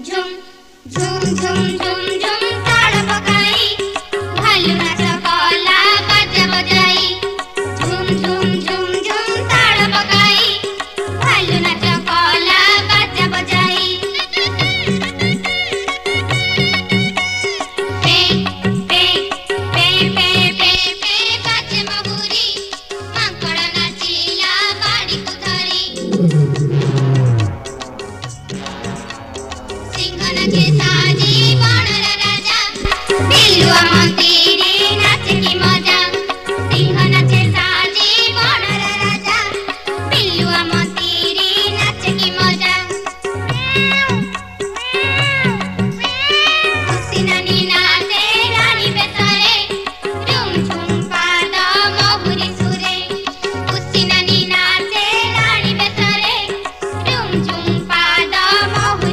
झुम झुम झुम झुम झुम ताड़ पकाई भालू नाच कला बाजा बजाई झुम झुम झुम झुम ताड़ पकाई भालू नाच कला बाजा बजाई पे पे पे पे पे पे बाजे महुरी मांकड़ नाचिला बाड़ी को धरी सिंह नाचे